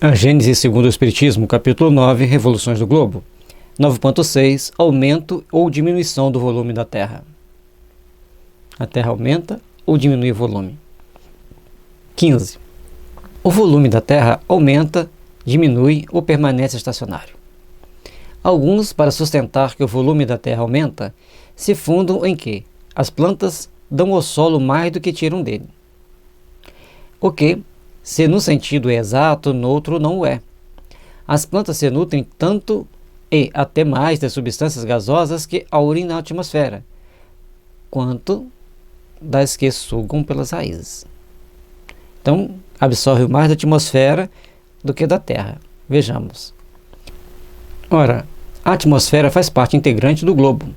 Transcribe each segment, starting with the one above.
A Gênese segundo o Espiritismo, capítulo 9, Revoluções do Globo. 9.6. Aumento ou diminuição do volume da Terra. A Terra aumenta ou diminui o volume. 15. O volume da Terra aumenta, diminui ou permanece estacionário. Alguns, para sustentar que o volume da Terra aumenta, se fundam em que as plantas dão ao solo mais do que tiram dele. O que, se num sentido é exato, no outro não o é. As plantas se nutrem tanto e até mais das substâncias gasosas que aurem na atmosfera, quanto das que sugam pelas raízes. Então, absorve mais da atmosfera do que da Terra. Vejamos. Ora, a atmosfera faz parte integrante do globo.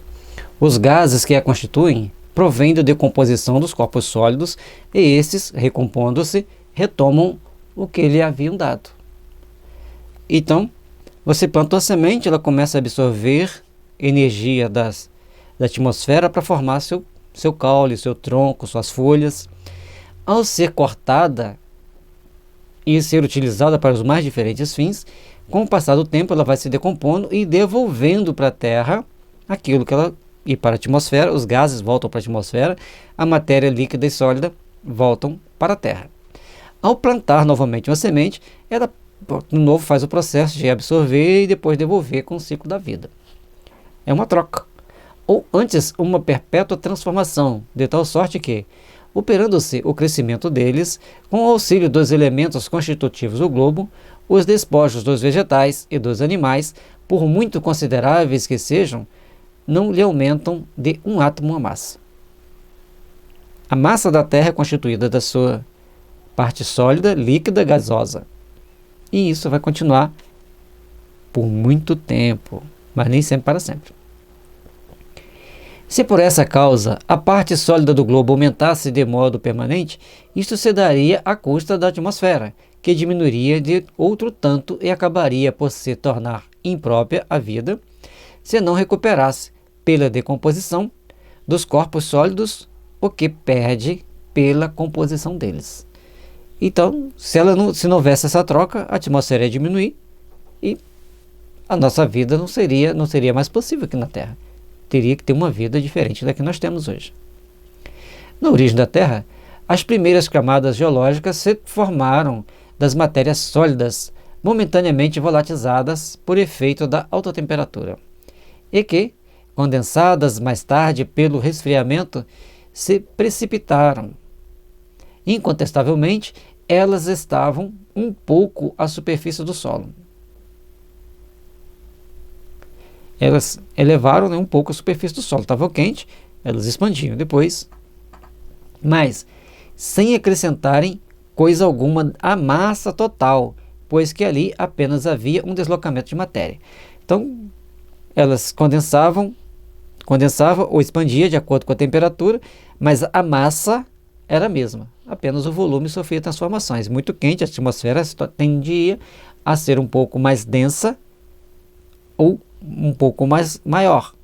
Os gases que a constituem provêm da decomposição dos corpos sólidos e estes, recompondo-se, retomam o que lhe haviam dado. Então, você plantou a semente, ela começa a absorver energia da atmosfera para formar seu caule, seu tronco, suas folhas. Ao ser cortada e ser utilizada para os mais diferentes fins, com o passar do tempo ela vai se decompondo e devolvendo para a Terra aquilo que ela... E para a atmosfera, os gases voltam para a atmosfera, a matéria líquida e sólida voltam para a Terra. Ao plantar novamente uma semente, ela de novo faz o processo de absorver e depois devolver com o ciclo da vida. É uma troca. Ou antes, uma perpétua transformação, de tal sorte que, operando-se o crescimento deles, com o auxílio dos elementos constitutivos do globo, os despojos dos vegetais e dos animais, por muito consideráveis que sejam, não lhe aumentam de um átomo a massa. A massa da Terra é constituída da sua parte sólida, líquida, gasosa. E isso vai continuar por muito tempo, mas nem sempre para sempre. Se por essa causa a parte sólida do globo aumentasse de modo permanente, isto se daria à custa da atmosfera, que diminuiria de outro tanto e acabaria por se tornar imprópria à vida, se não recuperasse, pela decomposição dos corpos sólidos, o que perde pela composição deles. Então, se não houvesse essa troca, a atmosfera ia diminuir e a nossa vida não seria mais possível aqui na Terra. Teria que ter uma vida diferente da que nós temos hoje. Na origem da Terra, as primeiras camadas geológicas se formaram das matérias sólidas, momentaneamente volatizadas por efeito da alta temperatura, e que, condensadas mais tarde pelo resfriamento, se precipitaram. Incontestavelmente, elas estavam um pouco à superfície do solo. Elas elevaram um pouco a superfície do solo. Estava quente, elas expandiam depois, mas sem acrescentarem coisa alguma à massa total, pois que ali apenas havia um deslocamento de matéria. Então, elas condensavam ou expandia de acordo com a temperatura, mas a massa era a mesma, apenas o volume sofria transformações. Muito quente, a atmosfera tendia a ser um pouco mais densa ou um pouco mais maior.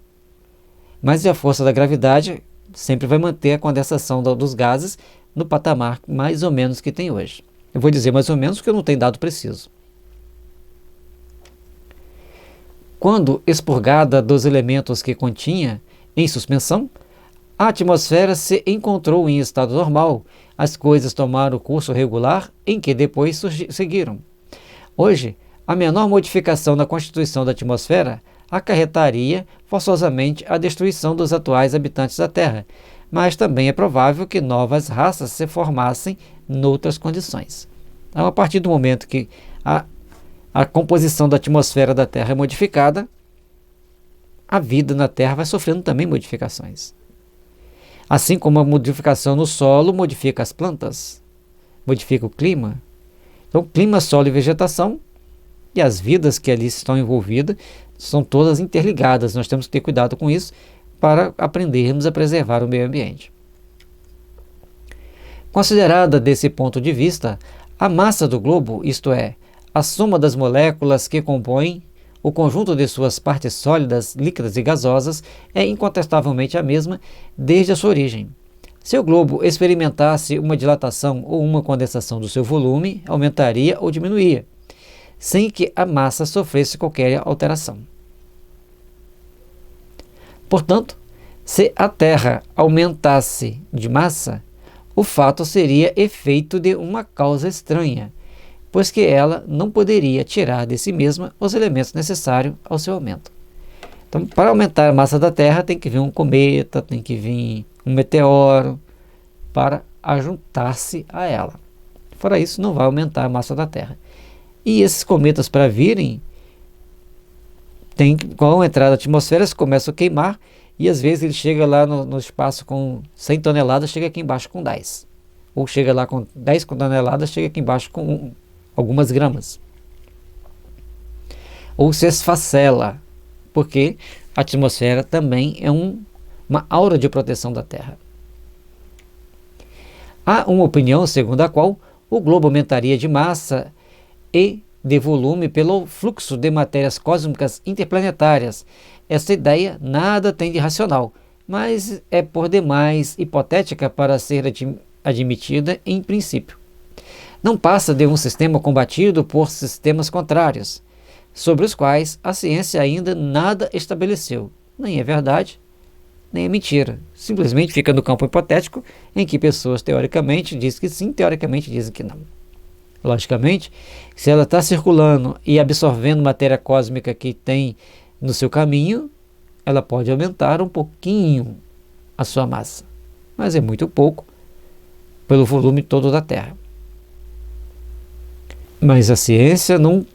Mas a força da gravidade sempre vai manter a condensação dos gases no patamar mais ou menos que tem hoje. Eu vou dizer mais ou menos porque eu não tenho dado preciso. Quando expurgada dos elementos que continha em suspensão, a atmosfera se encontrou em estado normal, as coisas tomaram o curso regular em que depois seguiram. Hoje, a menor modificação na constituição da atmosfera acarretaria forçosamente a destruição dos atuais habitantes da Terra, mas também é provável que novas raças se formassem noutras condições. Então, a partir do momento que a composição da atmosfera da Terra é modificada, a vida na Terra vai sofrendo também modificações. Assim como a modificação no solo modifica as plantas, modifica o clima. Então, clima, solo e vegetação e as vidas que ali estão envolvidas são todas interligadas. Nós temos que ter cuidado com isso para aprendermos a preservar o meio ambiente. Considerada desse ponto de vista, a massa do globo, isto é, a soma das moléculas que compõem o conjunto de suas partes sólidas, líquidas e gasosas, é incontestavelmente a mesma desde a sua origem. Se o globo experimentasse uma dilatação ou uma condensação do seu volume, aumentaria ou diminuía. sem que a massa sofresse qualquer alteração. Portanto, se a Terra aumentasse de massa, o fato seria efeito de uma causa estranha, pois que ela não poderia tirar de si mesma os elementos necessários ao seu aumento. Então, para aumentar a massa da Terra, tem que vir um cometa, tem que vir um meteoro para ajuntar-se a ela. Fora isso, não vai aumentar a massa da Terra. E esses cometas, para virem, com a entrada da atmosfera, eles começam a queimar, e às vezes ele chega lá no espaço com 100 toneladas, chega aqui embaixo com 10. Ou chega lá com 10 toneladas, chega aqui embaixo com algumas gramas. Ou se esfacela, porque a atmosfera também é uma aura de proteção da Terra. Há uma opinião segundo a qual o globo aumentaria de massa e de volume pelo fluxo de matérias cósmicas interplanetárias. Essa ideia nada tem de racional, mas é por demais hipotética para ser admitida em princípio. Não passa de um sistema combatido por sistemas contrários, sobre os quais a ciência ainda nada estabeleceu. Nem é verdade, nem é mentira. Simplesmente fica no campo hipotético em que pessoas teoricamente dizem que sim, teoricamente dizem que não. Logicamente, se ela está circulando e absorvendo matéria cósmica que tem no seu caminho, ela pode aumentar um pouquinho a sua massa, mas é muito pouco pelo volume todo da Terra. Mas a ciência não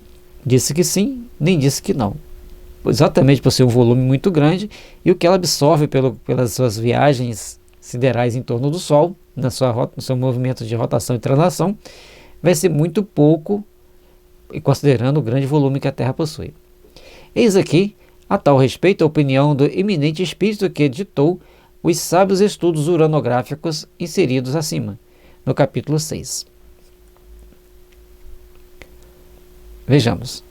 disse que sim, nem disse que não. Exatamente por ser um volume muito grande e o que ela absorve pelas suas viagens siderais em torno do Sol, no seu movimento de rotação e translação, vai ser muito pouco, considerando o grande volume que a Terra possui. Eis aqui, a tal respeito, a opinião do eminente espírito que editou os sábios estudos uranográficos inseridos acima, no capítulo 6. Vejamos.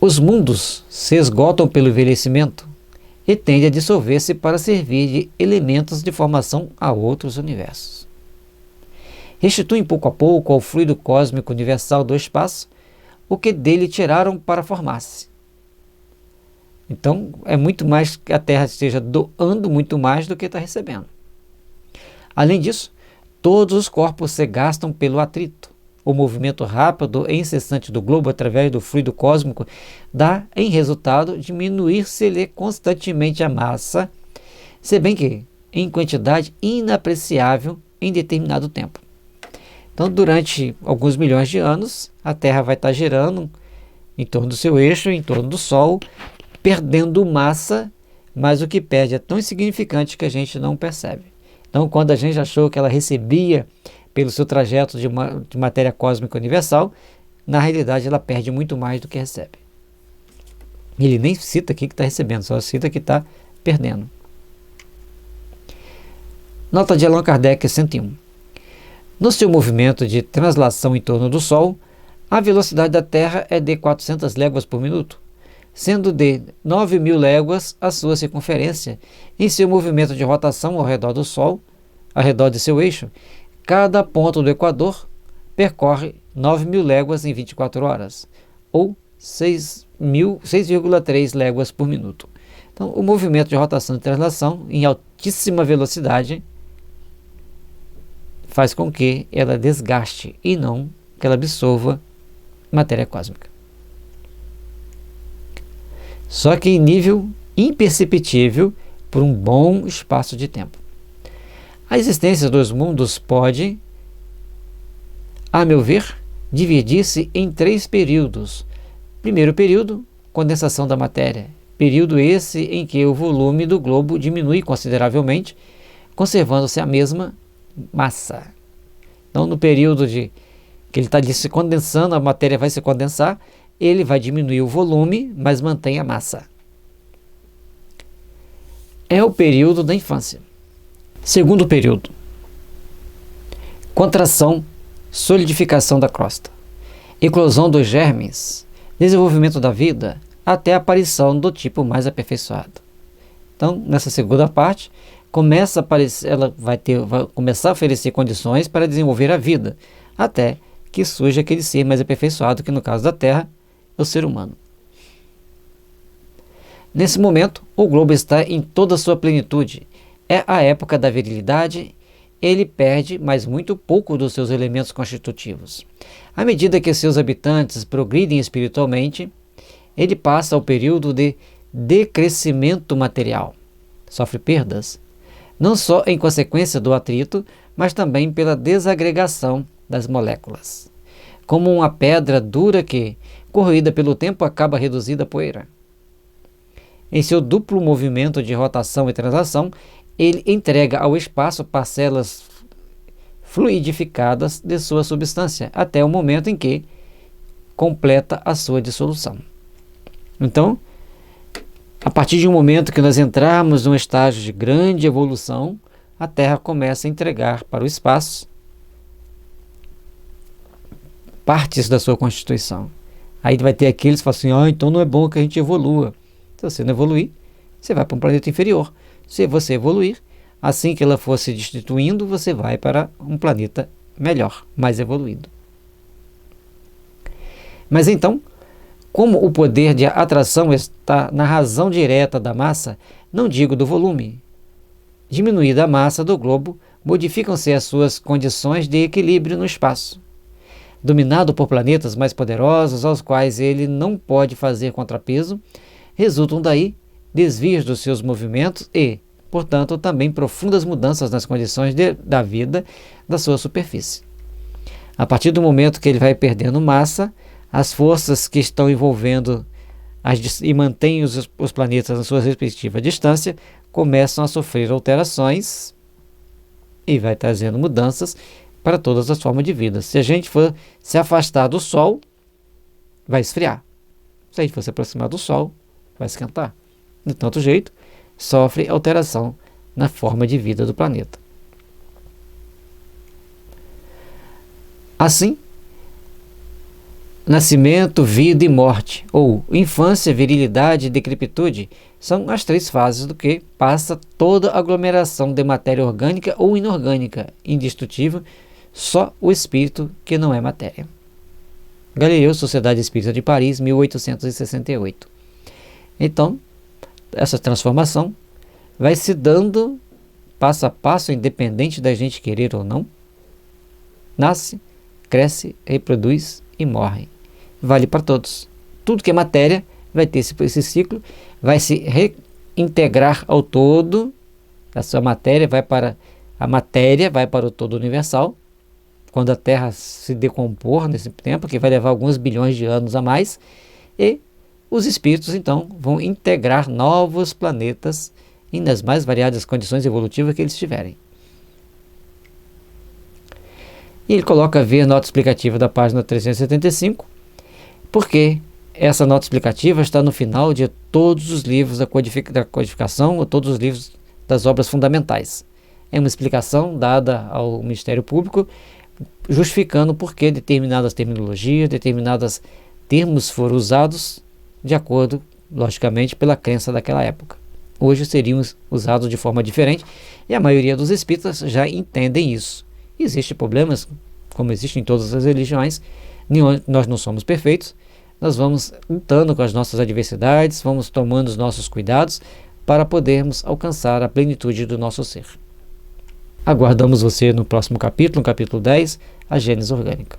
Os mundos se esgotam pelo envelhecimento e tendem a dissolver-se para servir de elementos de formação a outros universos. Restituem pouco a pouco ao fluido cósmico universal do espaço o que dele tiraram para formar-se. Então, é muito mais que a Terra esteja doando muito mais do que está recebendo. Além disso, todos os corpos se gastam pelo atrito. O movimento rápido e incessante do globo através do fluido cósmico dá, em resultado, diminuir-se-lhe constantemente a massa, se bem que em quantidade inapreciável em determinado tempo. Então, durante alguns milhões de anos, a Terra vai estar girando em torno do seu eixo, em torno do Sol, perdendo massa, mas o que perde é tão insignificante que a gente não percebe. Então, quando a gente achou que ela recebia pelo seu trajeto de matéria cósmica universal, na realidade ela perde muito mais do que recebe. Ele nem cita aqui que está recebendo, só cita que está perdendo. Nota de Allan Kardec 101. No seu movimento de translação em torno do Sol, a velocidade da Terra é de 400 léguas por minuto, sendo de 9.000 léguas a sua circunferência. Em seu movimento de rotação ao redor do Sol, ao redor de seu eixo, cada ponto do Equador percorre 9.000 léguas em 24 horas, ou 6,3 léguas por minuto. Então, o movimento de rotação e translação em altíssima velocidade faz com que ela desgaste e não que ela absorva matéria cósmica. Só que em nível imperceptível por um bom espaço de tempo. A existência dos mundos pode, a meu ver, dividir-se em 3 períodos. Primeiro período, condensação da matéria. Período esse em que o volume do globo diminui consideravelmente, conservando-se a mesma massa. Então, no período que ele está se condensando, a matéria vai se condensar, ele vai diminuir o volume, mas mantém a massa. É o período da infância. Segundo período, contração, solidificação da crosta, eclosão dos germes, desenvolvimento da vida, até a aparição do tipo mais aperfeiçoado. Então, nessa segunda parte, ela vai começar a oferecer condições para desenvolver a vida, até que surge aquele ser mais aperfeiçoado, que no caso da Terra é o ser humano. Nesse momento, o globo está em toda a sua plenitude. É a época da virilidade. Ele perde, mas muito pouco, dos seus elementos constitutivos. À medida que seus habitantes progridem espiritualmente, ele passa ao período de decrescimento material. Sofre perdas, não só em consequência do atrito, mas também pela desagregação das moléculas. Como uma pedra dura que, corroída pelo tempo, acaba reduzida a poeira. Em seu duplo movimento de rotação e translação, ele entrega ao espaço parcelas fluidificadas de sua substância, até o momento em que completa a sua dissolução. Então, a partir de um momento que nós entrarmos num estágio de grande evolução, a Terra começa a entregar para o espaço partes da sua constituição. Aí vai ter aqueles que falam assim, então não é bom que a gente evolua. Se você não evoluir, você vai para um planeta inferior. Se você evoluir, assim que ela for se destituindo, você vai para um planeta melhor, mais evoluído. Mas então, como o poder de atração está na razão direta da massa, não digo do volume, diminuída a massa do globo, modificam-se as suas condições de equilíbrio no espaço. Dominado por planetas mais poderosos, aos quais ele não pode fazer contrapeso, resultam daí desvios dos seus movimentos e, portanto, também profundas mudanças nas condições da vida da sua superfície. A partir do momento que ele vai perdendo massa, as forças que estão envolvendo e mantêm os planetas na sua respectiva distância começam a sofrer alterações e vai trazendo mudanças para todas as formas de vida. Se a gente for se afastar do Sol, vai esfriar. Se a gente for se aproximar do Sol, vai esquentar. De tanto jeito, sofre alteração na forma de vida do planeta. Assim, nascimento, vida e morte, ou infância, virilidade e decrepitude, são as três fases do que passa toda aglomeração de matéria orgânica ou inorgânica, indestrutível, só o espírito que não é matéria. Galileu, Sociedade Espírita de Paris, 1868. Então, essa transformação vai se dando passo a passo, independente da gente querer ou não. Nasce, cresce, reproduz e morre. Vale para todos. Tudo que é matéria vai ter esse ciclo, vai se reintegrar ao todo. A sua matéria vai para o todo universal. Quando a Terra se decompor nesse tempo, que vai levar alguns bilhões de anos a mais, e os espíritos, então, vão integrar novos planetas e nas mais variadas condições evolutivas que eles tiverem. E ele coloca a ver a nota explicativa da página 375, porque essa nota explicativa está no final de todos os livros da codificação, ou todos os livros das obras fundamentais. É uma explicação dada ao Ministério Público, justificando por que determinadas terminologias, determinados termos foram usados de acordo, logicamente, pela crença daquela época. Hoje seriam usados de forma diferente e a maioria dos espíritas já entendem isso. Existem problemas, como existem em todas as religiões, nós não somos perfeitos, nós vamos lutando com as nossas adversidades, vamos tomando os nossos cuidados para podermos alcançar a plenitude do nosso ser. Aguardamos você no próximo capítulo, no capítulo 10, a Gênese Orgânica.